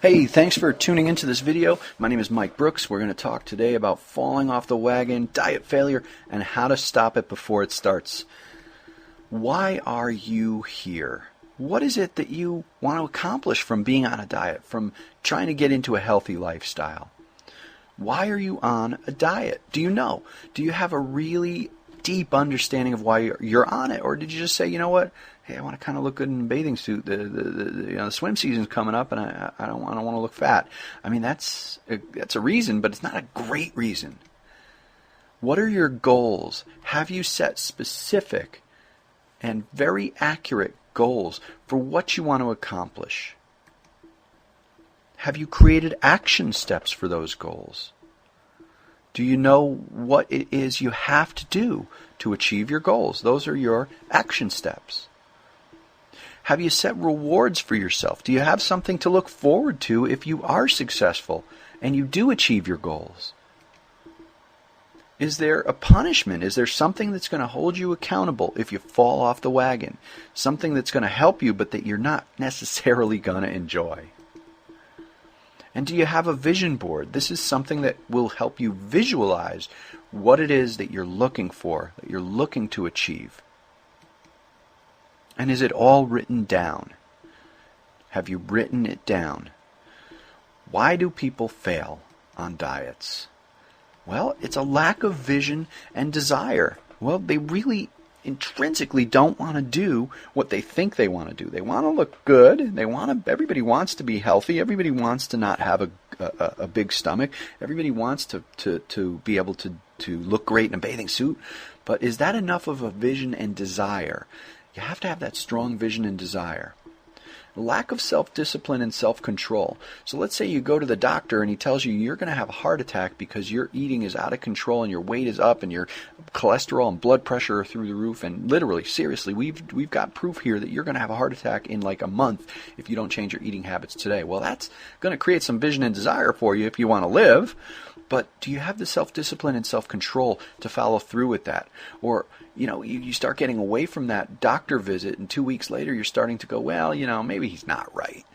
Hey, thanks for tuning into this video. My name is Mike Brooks. We're going to talk today about falling off the wagon, diet failure, and how to stop it before it starts. Why are you here? What is it that you want to accomplish from being on a diet, from trying to get into a healthy lifestyle? Why are you on a diet? Do you know? Do you have a really deep understanding of why you're on it? Or did you just say, you know what? Hey, I want to kind of look good in a bathing suit. The swim season's coming up, and I don't want to look fat. I mean, that's a reason, but it's not a great reason. What are your goals? Have you set specific and very accurate goals for what you want to accomplish? Have you created action steps for those goals? Do you know what it is you have to do to achieve your goals? Those are your action steps. Have you set rewards for yourself? Do you have something to look forward to if you are successful and you do achieve your goals? Is there a punishment? Is there something that's going to hold you accountable if you fall off the wagon? Something that's going to help you but that you're not necessarily going to enjoy? And do you have a vision board? This is something that will help you visualize what it is that you're looking for, that you're looking to achieve. And is it all written down? Have you written it down? Why do people fail on diets? Well, it's a lack of vision and desire. Well, they really intrinsically don't want to do what they think they want to do. They want to look good. Everybody wants to be healthy. Everybody wants to not have a big stomach. Everybody wants to be able to look great in a bathing suit. But is that enough of a vision and desire? You have to have that strong vision and desire. Lack of self-discipline and self-control. So let's say you go to the doctor and he tells you you're going to have a heart attack because your eating is out of control and your weight is up and your cholesterol and blood pressure are through the roof. And literally, seriously, we've got proof here that you're going to have a heart attack in like a month if you don't change your eating habits today. Well, that's going to create some vision and desire for you if you want to live. But do you have the self-discipline and self-control to follow through with that? Or, you start getting away from that doctor visit and 2 weeks later you're starting to go, well, maybe he's not right.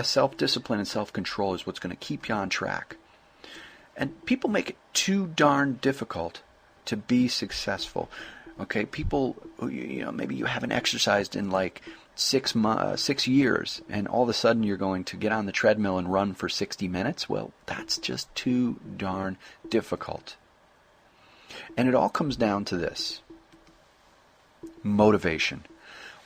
Self-discipline and self-control is what's going to keep you on track. And people make it too darn difficult to be successful. Okay, people, maybe you haven't exercised in like 6 years, and all of a sudden you're going to get on the treadmill and run for 60 minutes. Well, that's just too darn difficult. And it all comes down to this. Motivation.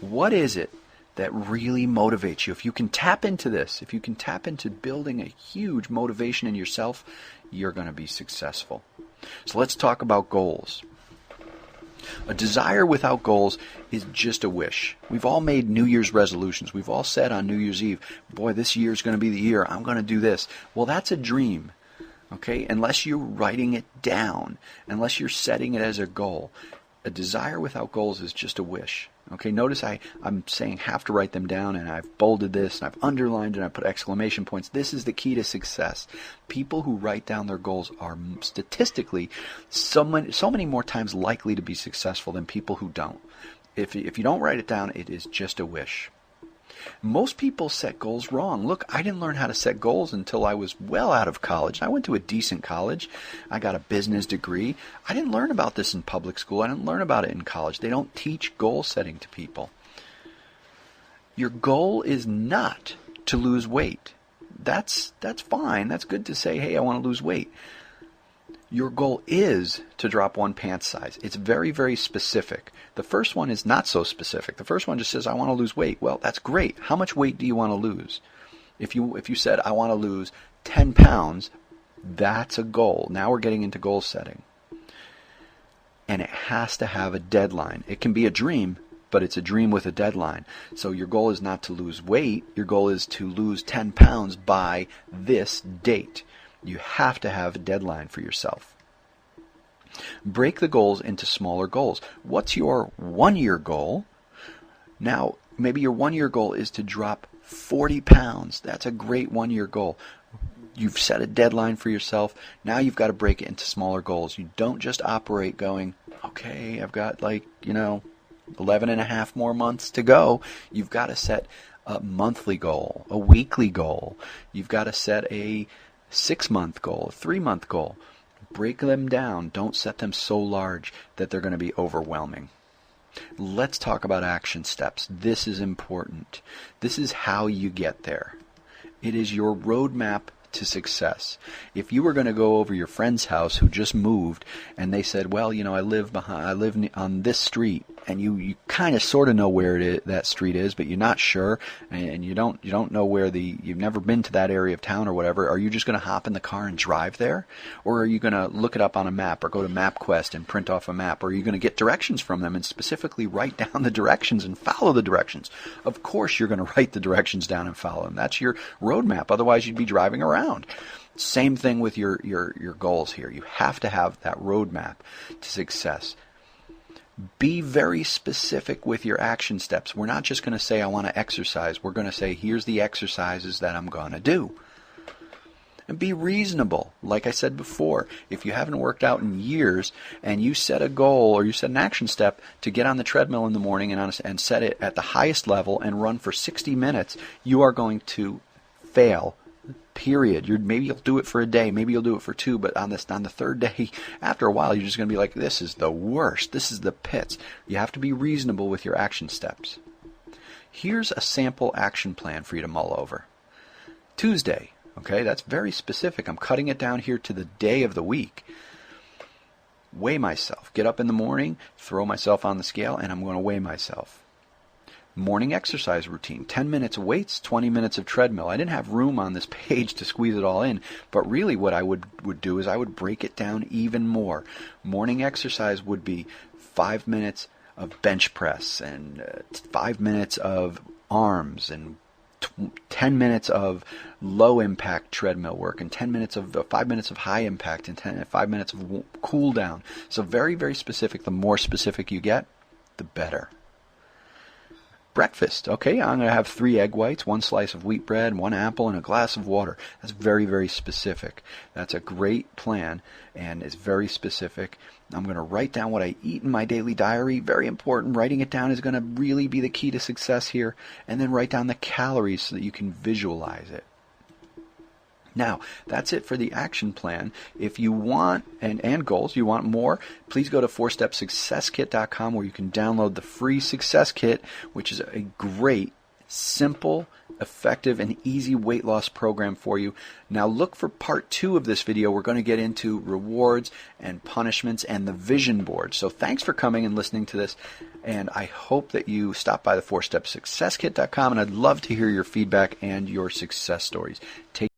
What is it that really motivates you? If you can tap into this, if you can tap into building a huge motivation in yourself, you're going to be successful. So let's talk about goals. A desire without goals is just a wish. We've all made New Year's resolutions. We've all said on New Year's Eve, boy, this year is going to be the year. I'm going to do this. Well, that's a dream. Okay? Unless you're writing it down, unless you're setting it as a goal. A desire without goals is just a wish. Okay, notice I'm saying have to write them down, and I've bolded this, and I've underlined, and I put exclamation points. This is the key to success. People who write down their goals are statistically so many more times likely to be successful than people who don't. If you don't write it down, it is just a wish. Most people set goals wrong. Look, I didn't learn how to set goals until I was well out of college. I went to a decent college. I got a business degree. I didn't learn about this in public school. I didn't learn about it in college. They don't teach goal setting to people. Your goal is not to lose weight. That's fine. That's good to say, hey, I want to lose weight. Your goal is to drop 1 pant size. It's very, very specific. The first one is not so specific. The first one just says, I want to lose weight. Well, that's great. How much weight do you want to lose? If you said, I want to lose 10 pounds, that's a goal. Now we're getting into goal setting. And it has to have a deadline. It can be a dream, but it's a dream with a deadline. So your goal is not to lose weight. Your goal is to lose 10 pounds by this date. You have to have a deadline for yourself. Break the goals into smaller goals. What's your 1-year goal? Now, maybe your 1-year goal is to drop 40 pounds. That's a great 1-year goal. You've set a deadline for yourself. Now you've got to break it into smaller goals. You don't just operate going, okay, I've got 11 and a half more months to go. You've got to set a monthly goal, a weekly goal. You've got to set a 6-month goal, a 3-month goal. Break them down. Don't set them so large that they're going to be overwhelming. Let's talk about action steps. This is important. This is how you get there. It is your roadmap to success. If you were going to go over your friend's house who just moved and they said, well, I live on this street, and you kind of sort of know where that street is, but you're not sure, and you don't know you've never been to that area of town or whatever, are you just going to hop in the car and drive there? Or are you going to look it up on a map or go to MapQuest and print off a map? Or are you going to get directions from them and specifically write down the directions and follow the directions? Of course you're going to write the directions down and follow them. That's your roadmap. Otherwise you'd be driving around. Same thing with your goals here. You have to have that roadmap to success. Be very specific with your action steps. We're not just going to say, I want to exercise. We're going to say, here's the exercises that I'm going to do. And be reasonable. Like I said before, if you haven't worked out in years and you set a goal or you set an action step to get on the treadmill in the morning and set it at the highest level and run for 60 minutes, you are going to fail. Period. Maybe you'll do it for a day, maybe you'll do it for 2, but on the third day, after a while, you're just going to be like, this is the worst. This is the pits. You have to be reasonable with your action steps. Here's a sample action plan for you to mull over. Tuesday, okay, that's very specific. I'm cutting it down here to the day of the week. Weigh myself. Get up in the morning, throw myself on the scale, and I'm going to weigh myself. Morning exercise routine, 10 minutes of weights, 20 minutes of treadmill. I didn't have room on this page to squeeze it all in, but really what I would do is I would break it down even more. Morning exercise would be 5 minutes of bench press and 5 minutes of arms and 10 minutes of low impact treadmill work and 5 minutes of high impact and 5 minutes of cool down. So very, very specific. The more specific you get, the better. Breakfast. Okay, I'm going to have 3 egg whites, 1 slice of wheat bread, 1 apple, and a glass of water. That's very, very specific. That's a great plan, and it's very specific. I'm going to write down what I eat in my daily diary. Very important. Writing it down is going to really be the key to success here. And then write down the calories so that you can visualize it. Now, that's it for the action plan. If you want, and goals, you want more, please go to 4stepsuccesskit.com where you can download the free Success Kit, which is a great, simple, effective, and easy weight loss program for you. Now look for part 2 of this video. We're going to get into rewards and punishments and the vision board. So thanks for coming and listening to this, and I hope that you stop by the 4stepsuccesskit.com, and I'd love to hear your feedback and your success stories. Take